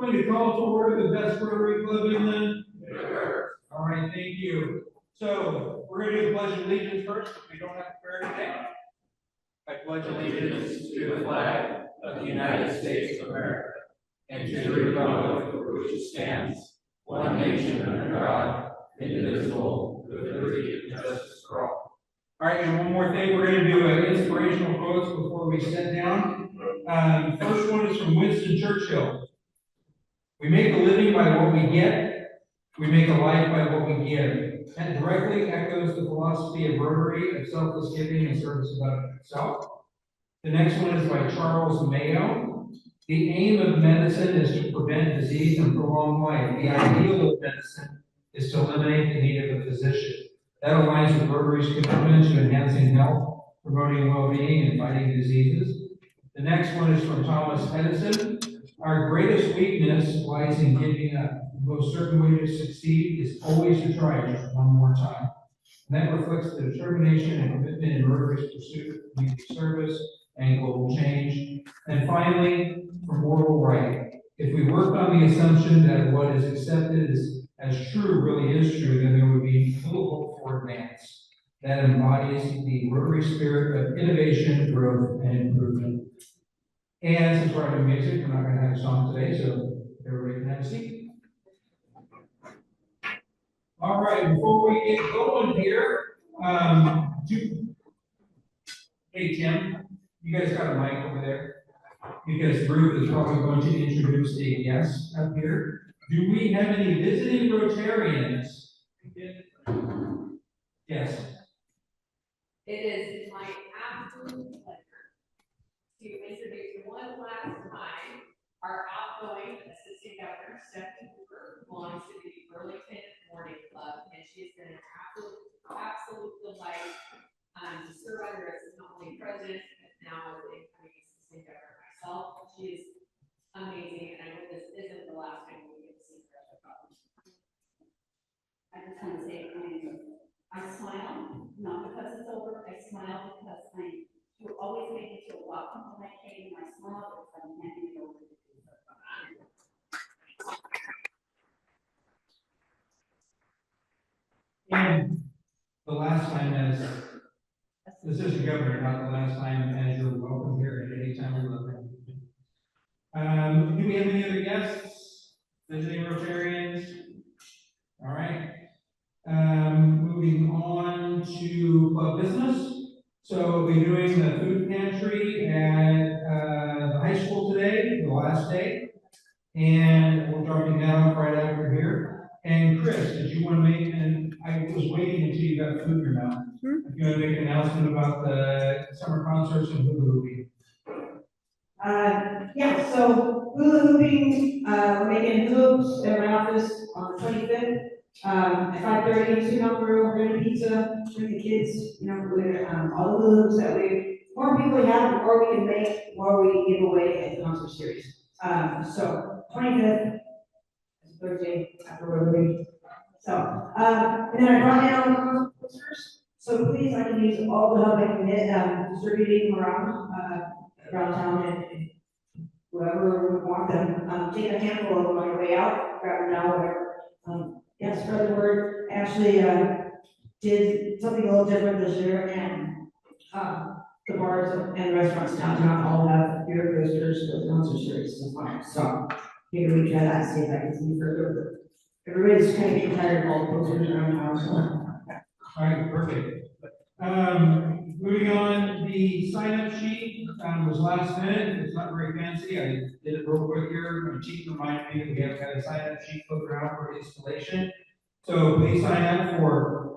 going to call to order the best Rotary Club in the universe. All right, thank you. So we're going to do the Pledge of Allegiance first. We don't have to prayer today. I pledge allegiance to the flag of the United States of America and to the republic for which it stands, one nation under God, indivisible, with liberty and justice for all. All right, and one more thing, we're going to do an inspirational quotes before we sit down. First one is from Winston Churchill. We make a living by what we get. We make a life by what we give. That directly echoes the philosophy of Rotary of selfless giving and service above itself. The next one is by Charles Mayo. The aim of medicine is to prevent disease and prolong life. The ideal of medicine is to eliminate the need of a physician. That aligns with Rotary's commitment to enhancing health, promoting well-being, and fighting diseases. The next one is from Thomas Edison. Our greatest weakness lies in giving up. The most certain way to succeed is always to try just one more time. And that reflects the determination and commitment in Rotary's pursuit of community service and global change. And finally, for moral right. If we work on the assumption that what is accepted as true really is true, then there would be little hope for advance. That embodies the Rotary spirit of innovation, growth, and improvement. And since we're having music, we're not going to have a song today, so everybody can have a seat. All right, before we get going here, hey Tim, you guys got a mic over there? Because Ruth is probably going to introduce a guest up here. Do we have any visiting Rotarians? Yes. It is my absolute pleasure to introduce one last time our outgoing Assistant Governor, Stephanie Hoover, who belongs to the Burlington Morning Club, and she has been an absolute delight to serve under us as not only president, but now as incoming Assistant Governor myself. She is amazing, and I hope this isn't the last time we get to see her. I just want to say I smile, not because it's over, I smile because you always make me feel welcome when I came, I smile because I'm handing it over to you. And the last time as Assistant Governor, not the last time as you're welcome here at any time we love it. Do we have any other guests? Visiting Rotarians? All right. Moving on to club business. So we'll be doing the food pantry at the high school today, the last day. And we're dropping that off right after here. And Chris, did you want to make, and I was waiting until you got food in your mouth. If you want to make an announcement about the summer concerts and hula hooping. Yeah, so hula hooping, we're making hoops at my office on the 25th. At 5:30, soon on through, we're gonna pizza, bring the kids, you know, with all the hoops that more people we have, the more we can make, the more we give away at the concert series. So 25th, it's Thursday after Rotary. So, and then I brought down posters. So please, I can use all the help I can get, distributing them around town and whoever would want them. Take a handful of them on your way out, grab them now, whatever. Yeah, spread the word. Actually, did something a little different this year, and the bars and restaurants downtown all have beer posters for the concert series so far. So maybe we try that and see if I can see further. Everybody's kind of getting tired of all the posters around town. So. All right, perfect. Moving on, the sign-up sheet was last minute. It's not very fancy. I did it real quick here. My chief reminded me that we have got a sign-up sheet put around for installation. So please sign up for,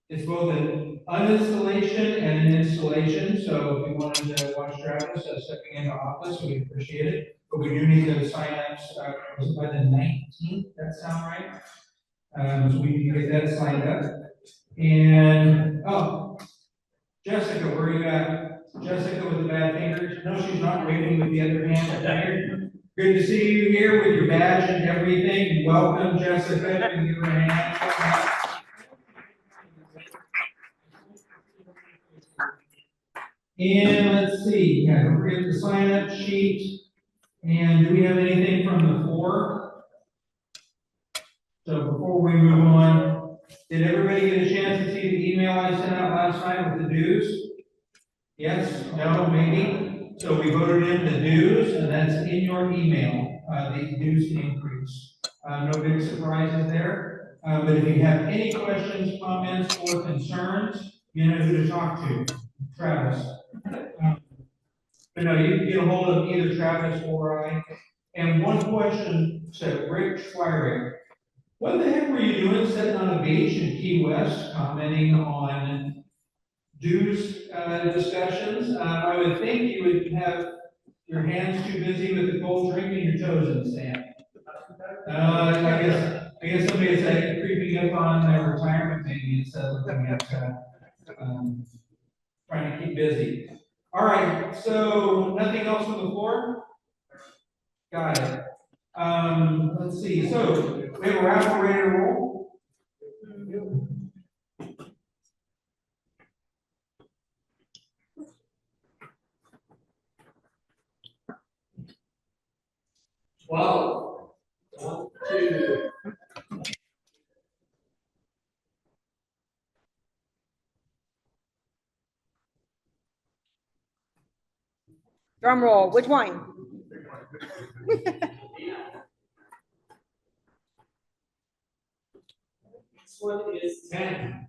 it's both an uninstallation and an installation. So if you wanted to watch Travis stepping into office, we appreciate it. But we do need those sign-ups by the 19th. That sound right? So we need to get that signed up. And, Jessica, where are you at? Jessica with the bad fingers? No, she's not waving with the other hand there. Good to see you here with your badge and everything. Welcome, Jessica. You can give her a hand. And let's see. Yeah, don't forget the sign-up sheet. And do we have anything from the floor? last night with the dues? Yes, no, maybe? So we voted in the dues, and that's in your email, the dues increase. No big surprises there. But if you have any questions, comments, or concerns, you know who to talk to, Travis. But no, you can get a hold of either Travis or I. And one question to Rick Schweirig. What the heck were you doing sitting on a beach in Key West commenting on dues discussions? I would think you would have your hands too busy with the cold drink and your toes in the sand. I guess somebody is creeping up on their retirement maybe instead of looking at trying to keep busy. All right, so nothing else on the floor? Got it. Let's see. So we have a raffle ready to roll. Wow. 1, 2. Drum roll, which one? This one is 10.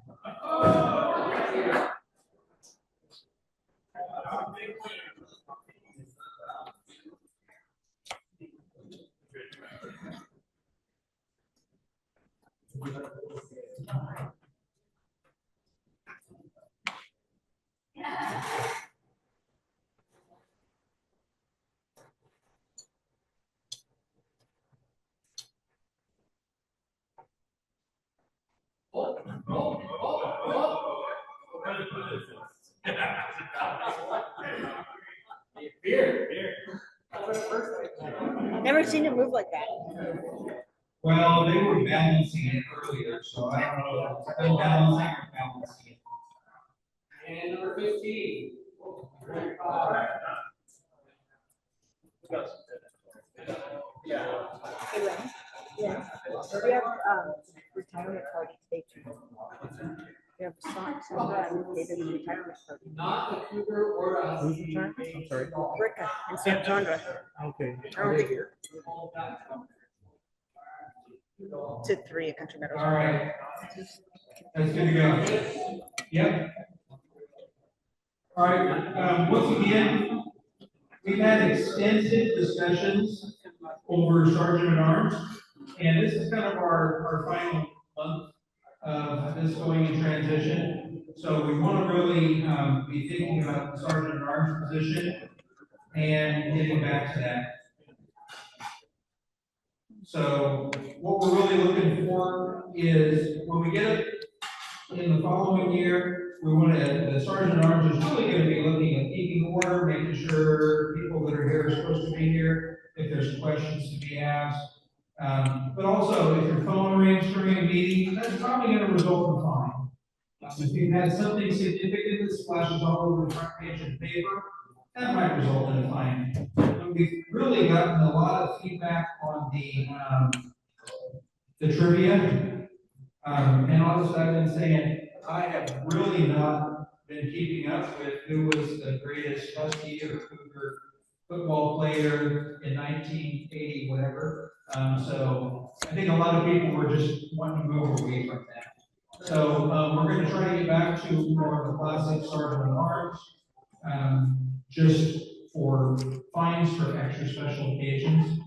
Never seen it move like that. Well, they were balancing it earlier, so I don't know if it's unbalancing or balancing it. And number 15. Hey, Len. Yeah. We have retirement party today too. We have Sandra and David's retirement party. Not a cougar or a. Who's retirement? I'm sorry. Ricka and Sandra. Okay. I don't think to 3 at Country Meadows. All right. That's good to go. Yep. All right. Once again, we've had extensive discussions over Sergeant at Arms, and this is kind of our final month of this going in transition. So we want to really be thinking about the Sergeant at Arms position and getting back to that. So what we're really looking for is when we get in the following year, we want to, the Sergeant at Arms is really going to be looking at keeping order, making sure people that are here are supposed to be here, if there's questions to be asked. But also, if your phone rings during a meeting, that's probably going to result in a fine. If you've had something significant that splashes all over the front page of the paper, that might result in a fine. And we've really gotten a lot of feedback on the trivia. And honestly, I've been saying, I have really not been keeping up with who was the greatest Husky or Cougar football player in 1980, whatever. So I think a lot of people were just wanting to move away from that. So we're going to try to get back to more of the classic Sergeant at Arms, just for fines for extra special occasions.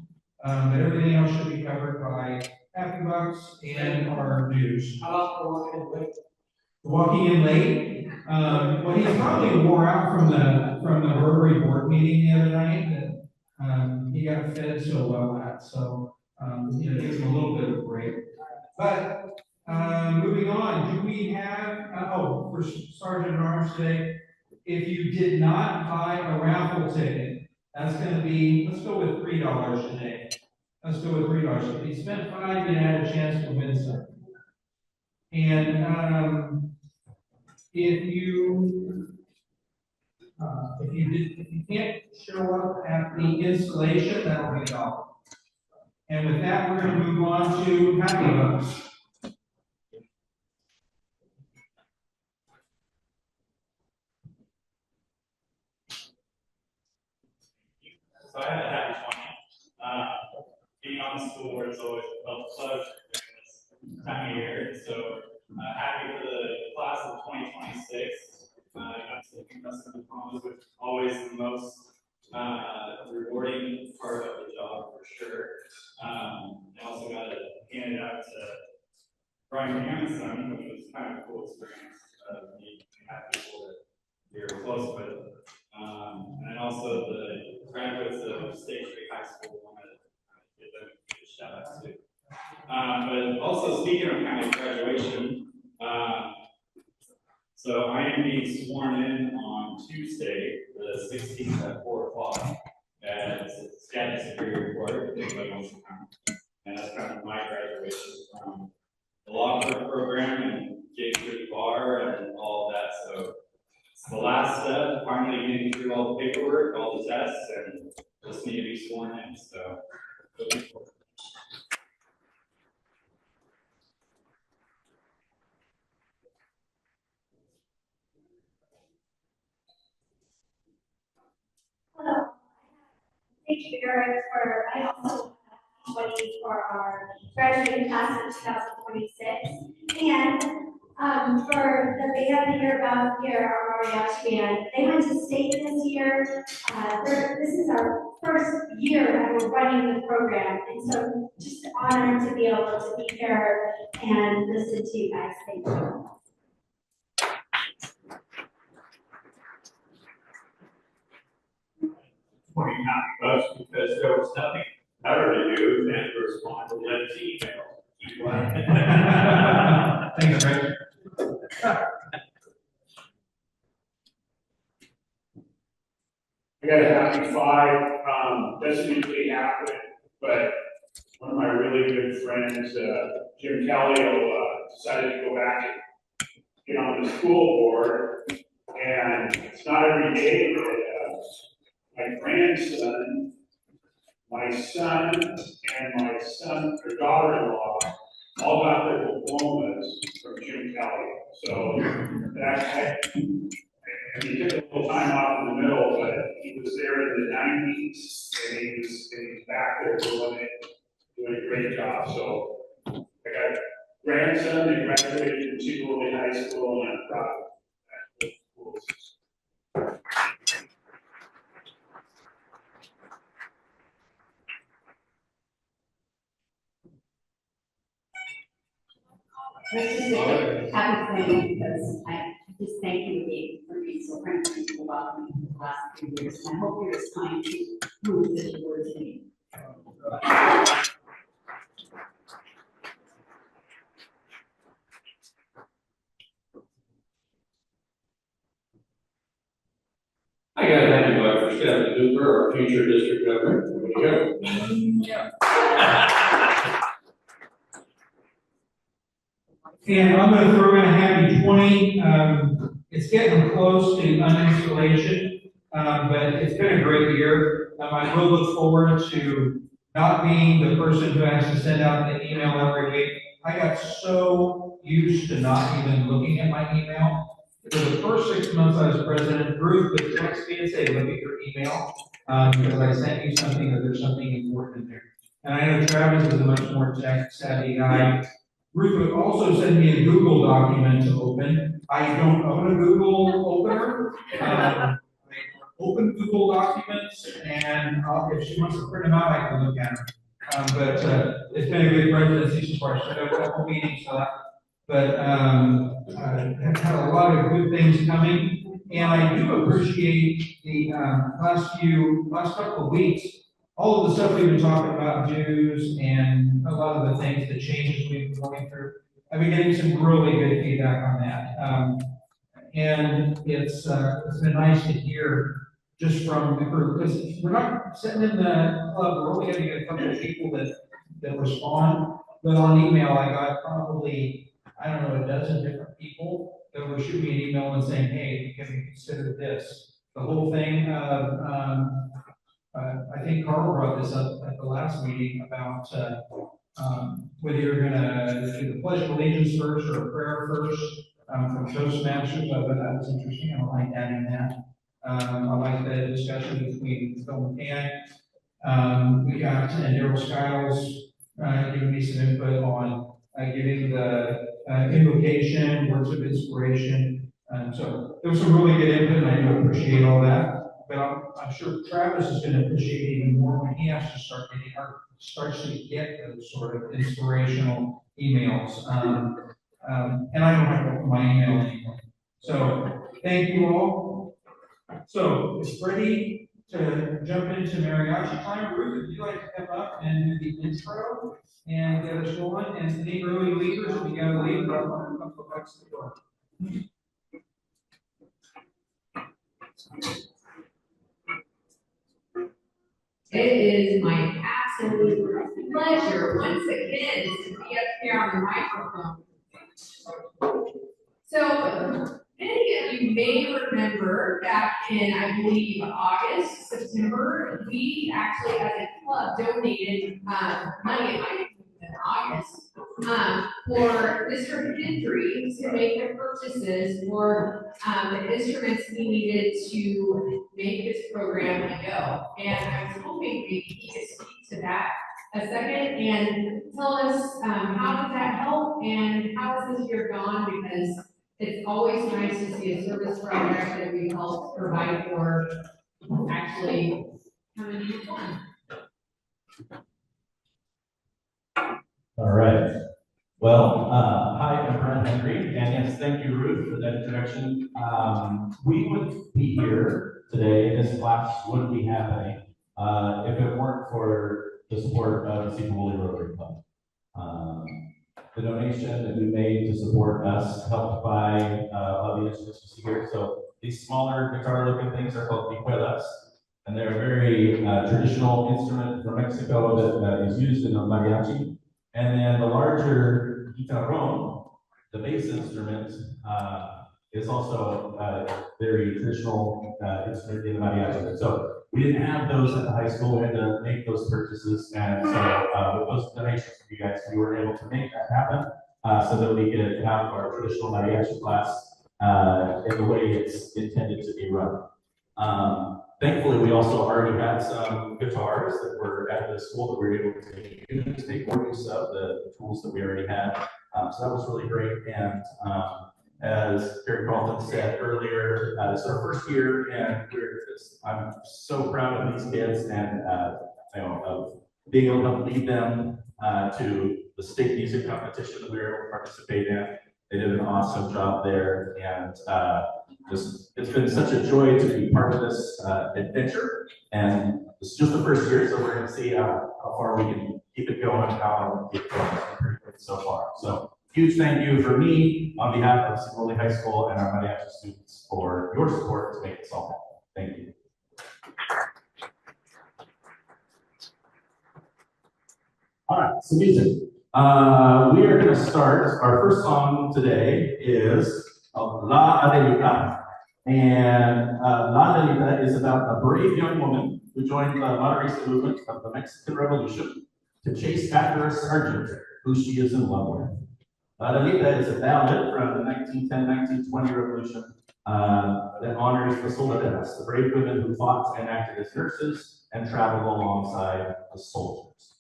But everything else should be covered by $50 and our dues. How about the walking in late? Walking in late. Well, he's probably wore out from the Rotary board meeting the other night that he got fed so well at. So gives him a little bit of a break. But moving on, do we have for Sergeant at Arms today? If you did not buy a raffle ticket, that's going to be, let's go with $3 today. Let's go with $3. If you spent $5, you had a chance to win something. And if you can't show up at the installation, that'll be $1. And with that, we're going to move on to Happy Bucks. I had a happy 20. Being on the school board is always a pleasure during this time of year. So happy for the class of 2026. I got to conduct some diplomas, which is always the most rewarding part of the job for sure. I also got to hand it out to Brian Hamilton, which was kind of a cool experience. You have people that you're close with. And also the graduates of State Street High School, I want to give them a shout out to. But also speaking of kind of graduation, so I am being sworn in on Tuesday, the 16th at 4 o'clock as Scatter Superior Court, if anybody wants to come. And that's kind of my graduation from the law clerk program and J Street Bar and all of that. So it's the last step, finally getting through all the paperwork, all the tests, and just need to be sworn in. So looking forward. Hello. Thank you, Eric, for, I also have 20 for our graduating class of 2026. And for the band here about here, our Mariachi band, they went to state this year. This is our first year that we're running the program. And so just honored to be able to be here and listen to you guys. Thank you. Pointing out us because there was nothing better to do than to respond to Len's email. Thanks, Rich. I got a happy 5. Doesn't usually happen, but one of my really good friends, Jim Kelly, decided to go back and get on the school board. And it's not every day that my grandson, my son, and my their daughter-in-law all got their diplomas from Jim Kelly. So he took a little time off in the middle, but he was there in the 90s, and he's back there doing a great job. So I got a grandson that graduated from Sedro Woolley High School, and I'm proud of that. Let's just say happy for you because I just thank you again for being so friendly and welcoming for the last few years. And I hope you're as kind to move as you were to me. I got a happy bug for Stephen Cooper, our future district governor. There we go. And I'm going to throw in a happy 20. It's getting close to uninstallation, but it's been a great year. I will look forward to not being the person who has to send out the email every week. I got so used to not even looking at my email. For the first 6 months I was president, Ruth would text me and say, look at your email, because I sent you something or there's something important in there. And I know Travis is a much more tech savvy guy. Ruth would also send me a Google document to open. I don't own a Google opener. I open Google documents, and if she wants to print them out, I can look at them. But it's been a good presidency so far. So I got a couple meetings for that. But I've had a lot of good things coming, and I do appreciate the last couple of weeks, all of the stuff we've been talking about, dues, and a lot of the things, the changes we've been going through. I've been getting some really good feedback on that, and it's been nice to hear just from the group, because we're not sitting in the club, we're only going to get a couple of people that respond, but on email I got probably, I don't know, a dozen different people that were shooting me an email and saying, hey, can we consider this? The whole thing of, I think Carl brought this up at the last meeting about whether you're going to do the Pledge of Allegiance first or a prayer first from Toastmasters. I thought that was interesting. I like adding that. I like the discussion between Phil McCann We got Daryl Skiles, giving me some input on, giving the, invocation, words of inspiration. So there was some really good input, and I do appreciate all that. But I'm sure Travis is gonna appreciate it even more when he has to starts to get those sort of inspirational emails. And I don't have to open my email anymore. So, thank you all. So, it's ready to jump into mariachi time. Ruth, if you'd like to come up and do the intro and get us going, and any early leaders, if you got a lead, I'll come to the next door. It is my absolute pleasure once again to be up here on the microphone. So many of you may remember back in, I believe, August, September, we actually as a club donated money, it might have been in August, for Mr. Hendry to make the purchases for the instruments he needed to make this program go. And I was hoping maybe he could speak to that a second and tell us how did that help and how has this year gone, because it's always nice to see a service project that we help provide for actually coming into fun. All right. Well, hi, I'm Brent Henry, and yes, thank you, Ruth, for that introduction. We wouldn't be here today, this class wouldn't be happening, if it weren't for the support of the Sedro Woolley Rotary Club. The donation that we made to support us, helped by all the instruments you see here. So these smaller guitar-looking things are called vihuelas, and they're a very traditional instrument from Mexico that is used in a mariachi. And then the larger guitarron, the bass instrument, is also a very traditional instrument in the mariachi. So we didn't have those at the high school, we had to make those purchases, and so with those donations from you guys, we were able to make that happen, so that we could have our traditional mariachi class in the way it's intended to be run. Thankfully, we also already had some guitars that were at the school that we were able to make more use of the tools that we already had. So that was really great. And as Gary Carlton said earlier, it's our first year, and I'm so proud of these kids and of being able to lead them to the state music competition that we were able to participate in. They did an awesome job there, and it's been such a joy to be part of this adventure. And it's just the first year, so we're going to see how far we can keep it going, how it's going so far. So huge thank you for me on behalf of Sedro Woolley High School and our mariachi students for your support to make this all happen. Thank you. All right, so music. We are going to start. Our first song today is La Adelita. And La Adelita is about a brave young woman who joined the Maderista movement of the Mexican Revolution to chase after a sergeant who she is in love with. La Adelita is a ballad from the 1910-1920 revolution that honors the soldaderas, the brave women who fought and acted as nurses and traveled alongside the soldiers.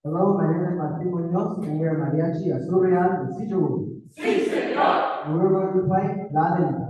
Hello, my name is Martin Munoz, and we are Mariachi Azul Real de Sedro Woolley. Sí, señor! And we're going to play La Adelita.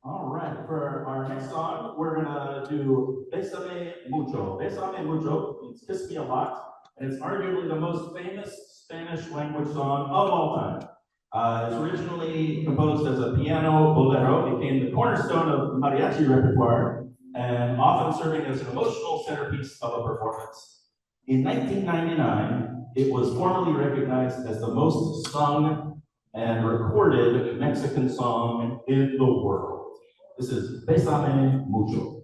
All right, for our next song, we're gonna do Bésame Mucho. Bésame Mucho means kiss me a lot, and it's arguably the most famous Spanish language song of all time. It's originally composed as a piano bolero, became the cornerstone of mariachi repertoire, and often serving as an emotional centerpiece of a performance. In 1999, it was formally recognized as the most sung and recorded Mexican song in the world. This is Bésame Mucho.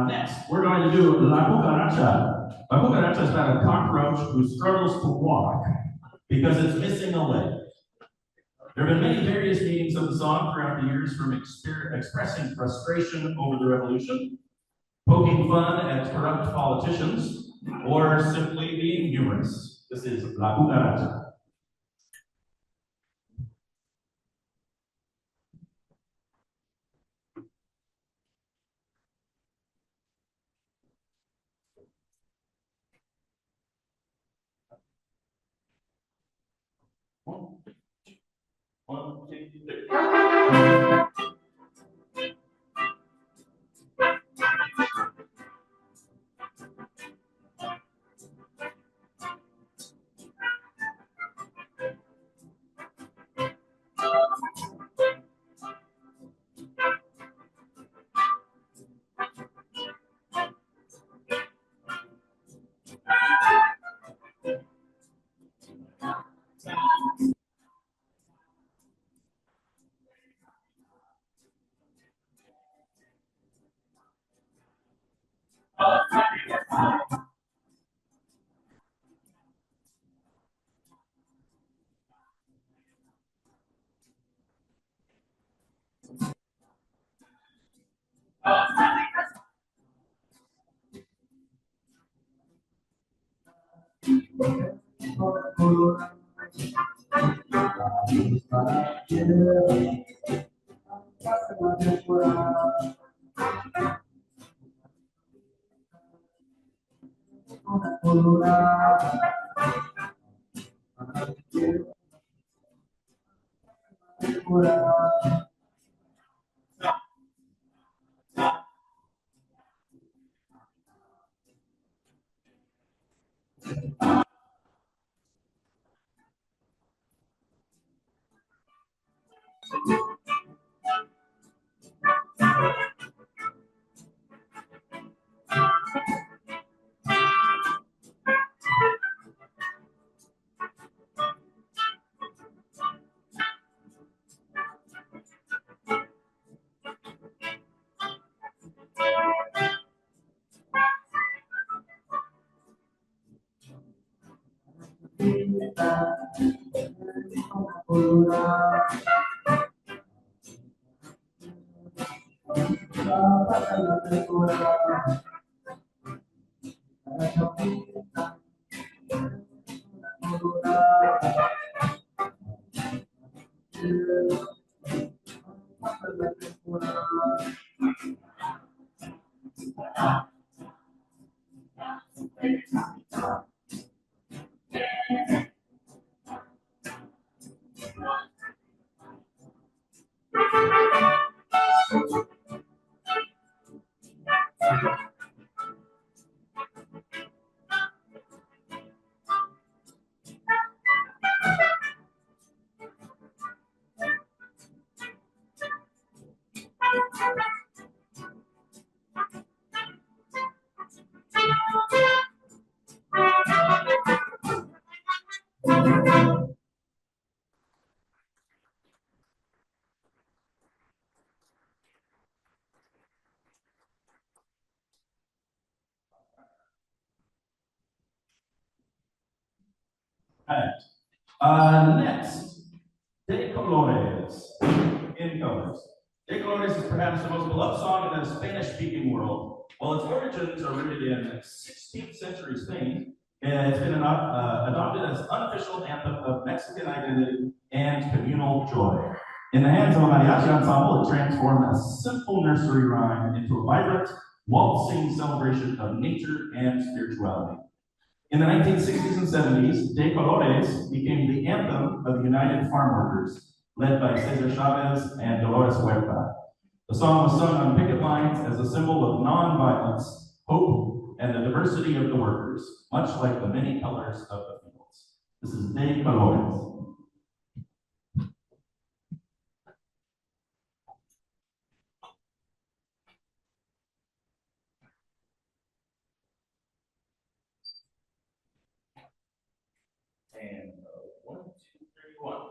Next, we're going to do La Cucaracha. La Cucaracha is about a cockroach who struggles to walk because it's missing a leg. There have been many various meanings of the song throughout the years, from expressing frustration over the revolution, poking fun at corrupt politicians, or simply being humorous. This is La Cucaracha. One, two, three. Next, De Colores, in colors. De Colores is perhaps the most beloved song in the Spanish-speaking world. While its origins are rooted in 16th century Spain, it's been adopted as unofficial anthem of Mexican identity and communal joy. In the hands of a mariachi ensemble, it transformed a simple nursery rhyme into a vibrant, waltzing celebration of nature and spirituality. In the 1960s and 70s, De Colores became the anthem of the United Farm Workers, led by Cesar Chavez and Dolores Huerta. The song was sung on picket lines as a symbol of nonviolence, hope, and the diversity of the workers, much like the many colors of the fields. This is De Colores. And 1, 2, 3, 1.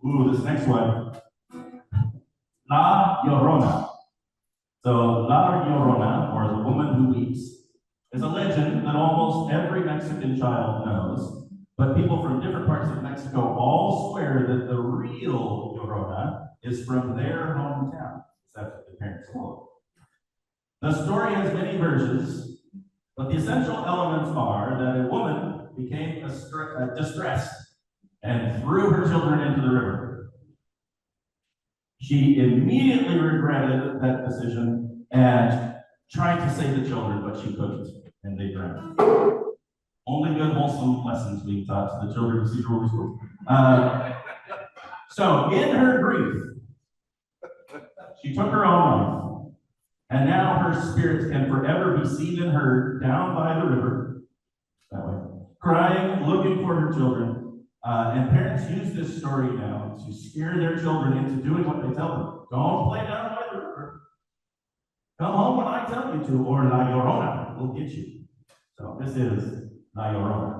Ooh, this next one. La Llorona. So La Llorona, or the woman who weeps, is a legend that almost every Mexican child knows, but people from different parts of Mexico all swear that the real Llorona is from their hometown. That's what the parents call it. The story has many versions, but the essential elements are that a woman became distressed and threw her children into the river. She immediately regretted that decision and tried to save the children, but she couldn't, and they drowned. Only good, wholesome lessons being taught to the children of Sedro Woolley School. So, in her grief, she took her own life, and now her spirits can forever be seen and heard down by the river, that way, crying, looking for her children. And parents use this story now to scare their children into doing what they tell them. Don't play down by the river. Come home when I tell you to, or La Llorona will get you. So this is La Llorona.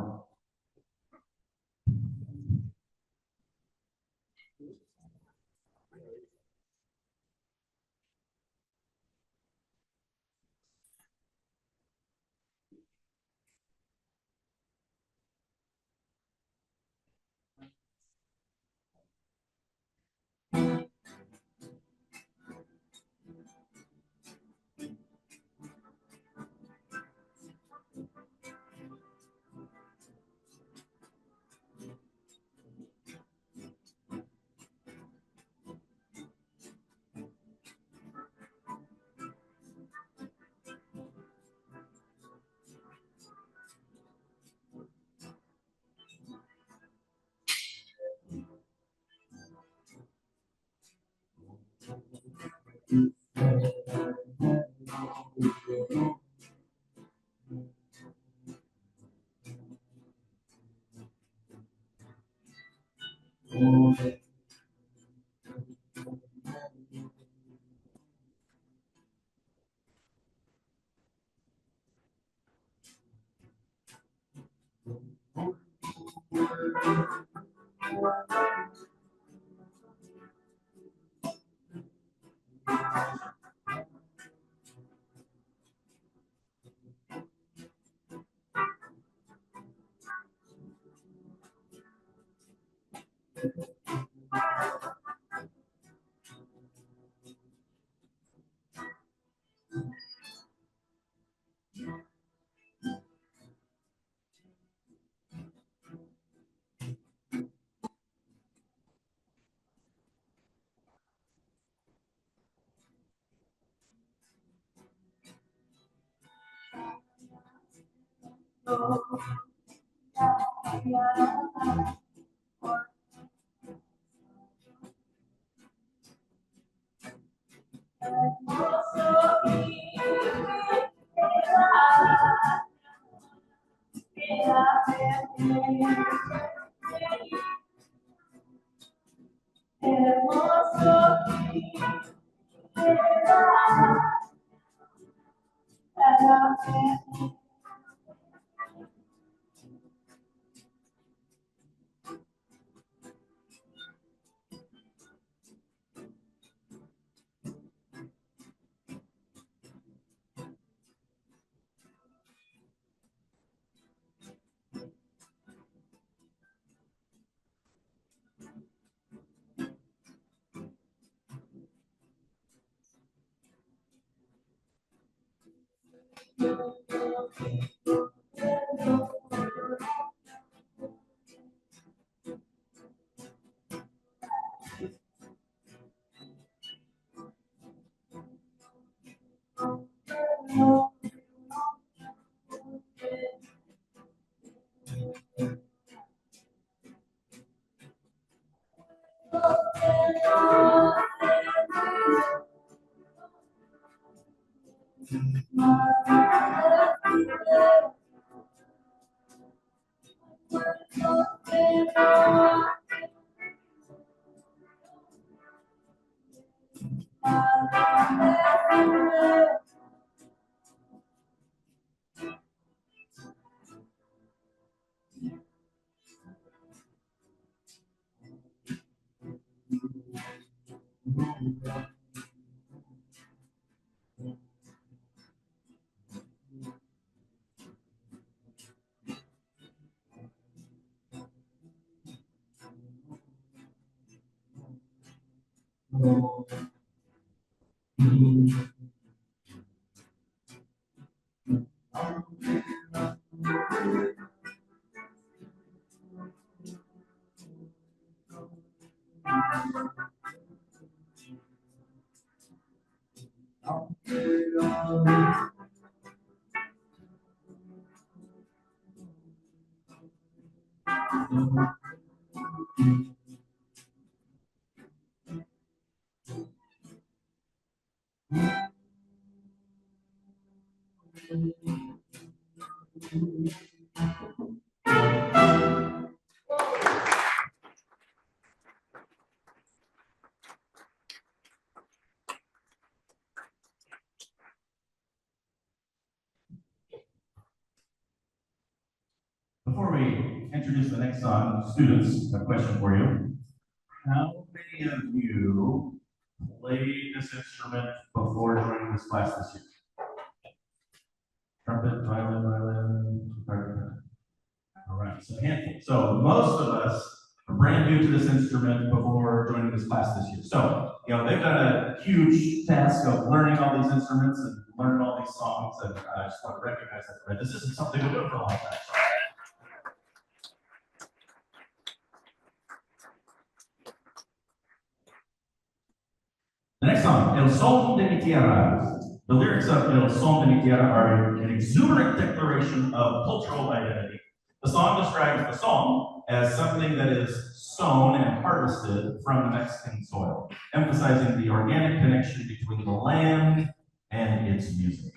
Before we introduce the next song, students, I have a question for you. How many of you played this instrument before joining this class this year? Trumpet, violin, violin. All right, so a handful. So most of us are brand new to this instrument before joining this class this year. So, they've done a huge task of learning all these instruments and learning all these songs, and I just want to recognize that. Right? This isn't something we've been doing for a long time. The next song, El Son de mi Tierra. The lyrics of El Son de mi Tierra are an exuberant declaration of cultural identity. The song describes the song as something that is sown and harvested from the Mexican soil, emphasizing the organic connection between the land and its music.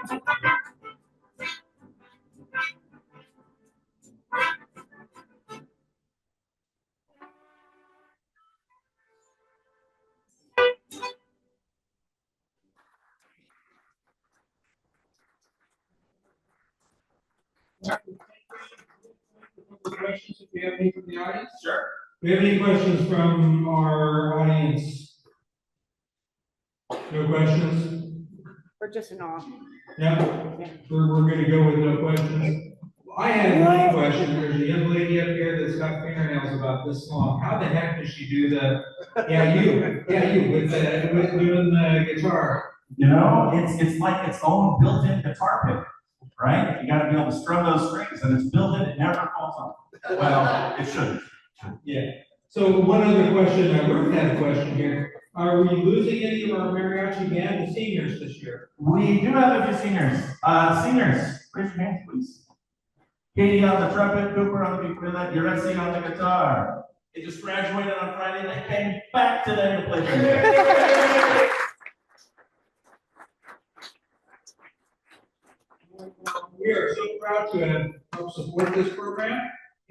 Questions, if we have any from the audience? Sure. Do we have any questions from our audience? No questions? We're just in awe. Yeah, we're gonna go with no questions. I have one question. There's a young lady up here that's got fingernails about this long. How the heck does she do the, with doing the guitar? You know, it's like its own built-in guitar pick, right? You gotta be able to strum those strings, and it's built in, it never falls off. Well, it shouldn't. Yeah. So one other question, Ruth had a question here. Are we losing any of our mariachi band, the seniors this year? We do have a few seniors. Seniors, raise your hands, please. Katie on the trumpet, Cooper on the ukulele, Uresi on the guitar. They just graduated on Friday, they came back today to play music. We are so proud to have helped support this program,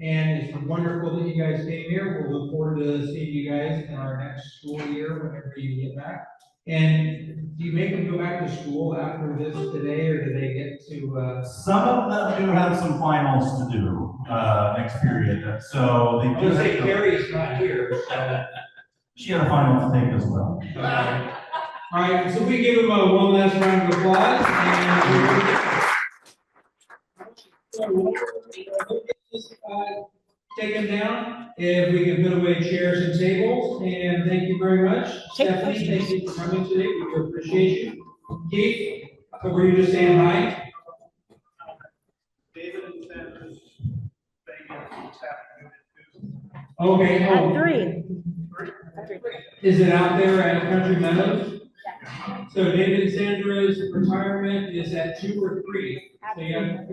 and it's wonderful that you guys came here. We'll look forward to seeing you guys in our next school year whenever you get back. And do you make them go back to school after this today, or do they get to? Some of them do have some finals to do next period, so they do. Say Carrie's not here, so. She had a final to take as well. All right, so we give them one last round of applause, and taken down. If we can put away chairs and tables, and thank you very much. Stephanie, thank you for coming today. We do appreciate you. Keith, so were you just saying hi? David and Sanders, Okay. At 3. Is it out there at Country Meadows? Yeah. So David Sandra's retirement is at 2 or 3? So you have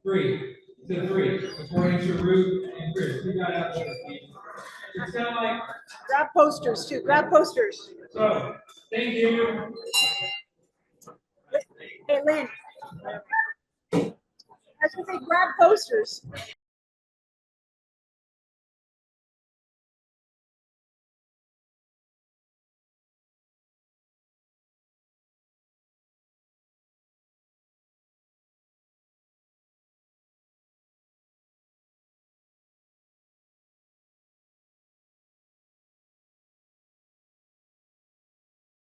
3. To 3, according to Ruth and Chris. We got out there. It's kind of like. Grab posters too. Grab posters. So, thank you. Hey, Lynn. I was gonna say grab posters.